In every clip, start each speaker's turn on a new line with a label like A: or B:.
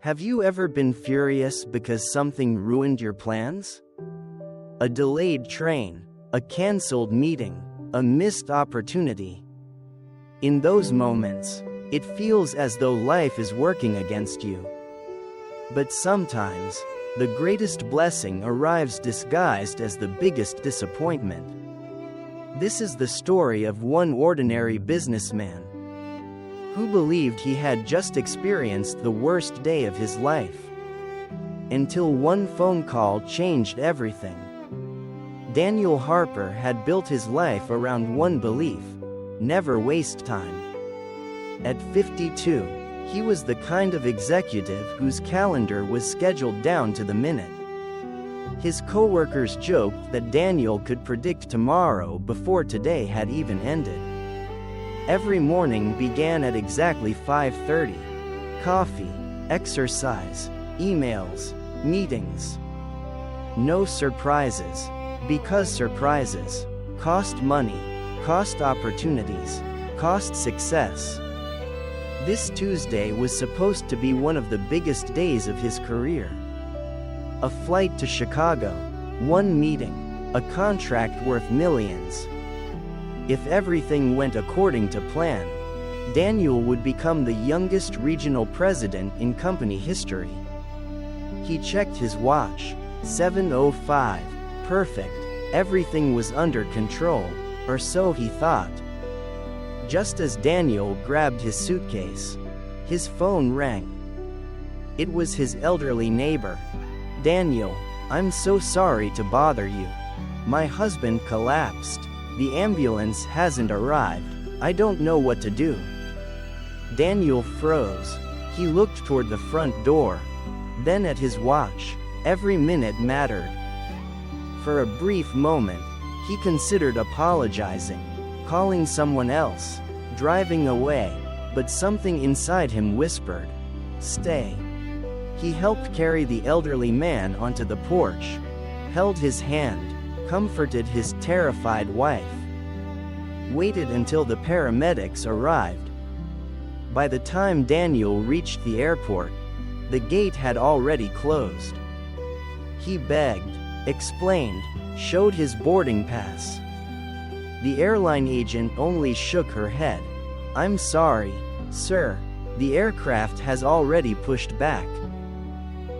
A: Have you ever been furious because something ruined your plans? A delayed train, a cancelled meeting, a missed opportunity. In those moments, it feels as though life is working against you. But sometimes, the greatest blessing arrives disguised as the biggest disappointment. This is the story of one ordinary businessman who believed he had just experienced the worst day of his life. Until one phone call changed everything. Daniel Harper had built his life around one belief: never waste time. At 52, he was the kind of executive whose calendar was scheduled down to the minute. His coworkers joked that Daniel could predict tomorrow before today had even ended. Every morning began at exactly 5:30. Coffee, exercise, emails, meetings. No surprises, because surprises cost money, cost opportunities, cost success. This Tuesday was supposed to be one of the biggest days of his career. A flight to Chicago, one meeting, a contract worth millions. If everything went according to plan, Daniel would become the youngest regional president in company history. He checked his watch, 7:05, perfect, everything was under control, or so he thought. Just as Daniel grabbed his suitcase, his phone rang. It was his elderly neighbor. "Daniel, I'm so sorry to bother you. My husband collapsed. The ambulance hasn't arrived. I don't know what to do." Daniel froze. He looked toward the front door, then at his watch. Every minute mattered. For a brief moment, he considered apologizing, calling someone else, driving away, but something inside him whispered, "Stay." He helped carry the elderly man onto the porch, held his hand, comforted his terrified wife, waited until the paramedics arrived. By the time Daniel reached the airport, the gate had already closed. He begged, explained, showed his boarding pass. The airline agent only shook her head. "I'm sorry, sir. The aircraft has already pushed back."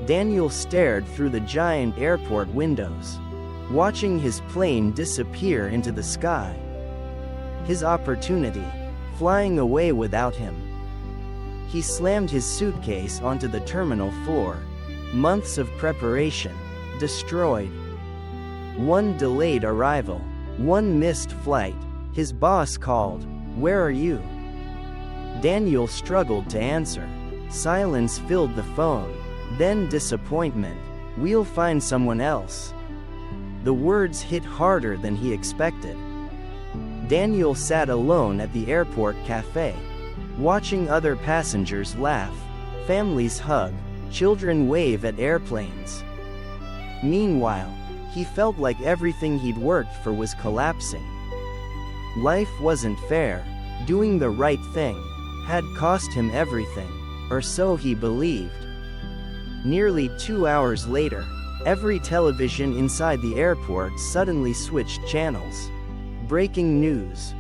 A: Daniel stared through the giant airport windows, watching his plane disappear into the sky. His opportunity, flying away without him. He slammed his suitcase onto the terminal floor. Months of preparation, destroyed. One delayed arrival, one missed flight. His boss called, "Where are you?" Daniel struggled to answer. Silence filled the phone, then disappointment. "We'll find someone else." The words hit harder than he expected. Daniel sat alone at the airport cafe, watching other passengers laugh, families hug, children wave at airplanes. Meanwhile, he felt like everything he'd worked for was collapsing. Life wasn't fair. Doing the right thing had cost him everything, or so he believed. Nearly 2 hours later, every television inside the airport suddenly switched channels. Breaking news.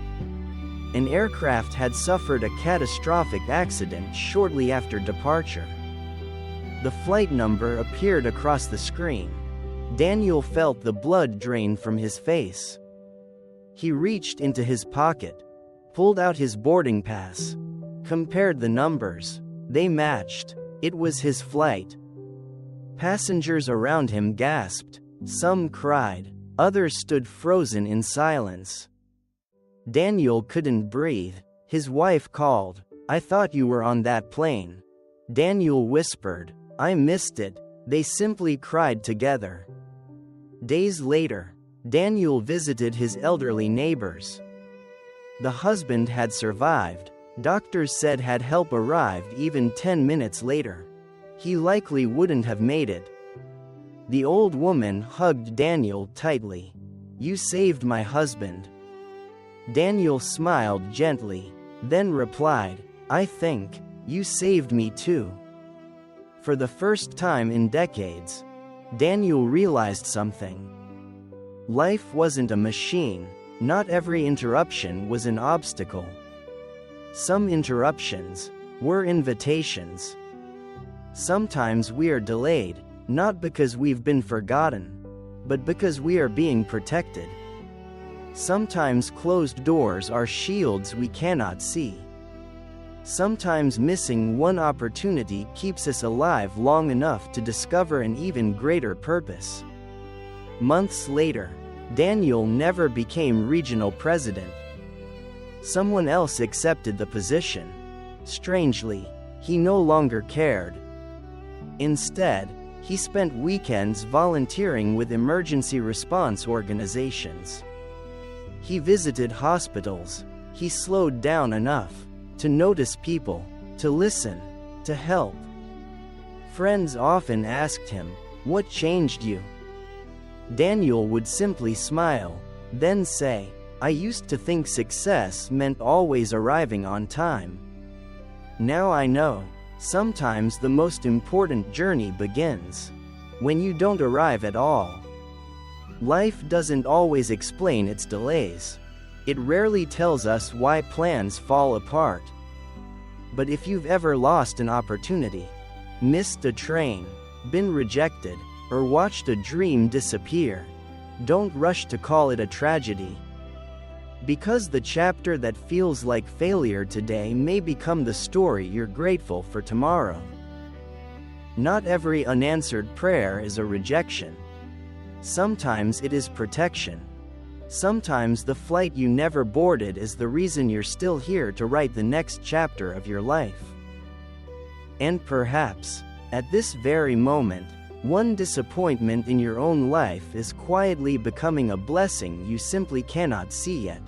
A: An aircraft had suffered a catastrophic accident shortly after departure. The flight number appeared across the screen. Daniel felt the blood drain from his face. He reached into his pocket, pulled out his boarding pass, compared the numbers. They matched. It was his flight. Passengers around him gasped. Some cried. Others stood frozen in silence. Daniel couldn't breathe. His wife called, "I thought you were on that plane." Daniel whispered, "I missed it." They simply cried together. Days later, Daniel visited his elderly neighbors. The husband had survived. Doctors said had help arrived even 10 minutes later. He likely wouldn't have made it. The old woman hugged Daniel tightly. "You saved my husband." Daniel smiled gently, then replied, "I think you saved me too." For the first time in decades, Daniel realized something. Life wasn't a machine, not every interruption was an obstacle. Some interruptions were invitations. Sometimes we are delayed, not because we've been forgotten, but because we are being protected. Sometimes closed doors are shields we cannot see. Sometimes missing one opportunity keeps us alive long enough to discover an even greater purpose. Months later, Daniel never became regional president. Someone else accepted the position. Strangely, he no longer cared. Instead, he spent weekends volunteering with emergency response organizations. He visited hospitals. He slowed down enough to notice people, to listen, to help. Friends often asked him, "What changed you?" Daniel would simply smile, then say, "I used to think success meant always arriving on time. Now I know, sometimes the most important journey begins when you don't arrive at all." Life doesn't always explain its delays. It rarely tells us why plans fall apart. But if you've ever lost an opportunity, missed a train, been rejected, or watched a dream disappear, don't rush to call it a tragedy. Because the chapter that feels like failure today may become the story you're grateful for tomorrow. Not every unanswered prayer is a rejection. Sometimes it is protection. Sometimes the flight you never boarded is the reason you're still here to write the next chapter of your life. And perhaps, at this very moment, one disappointment in your own life is quietly becoming a blessing you simply cannot see yet.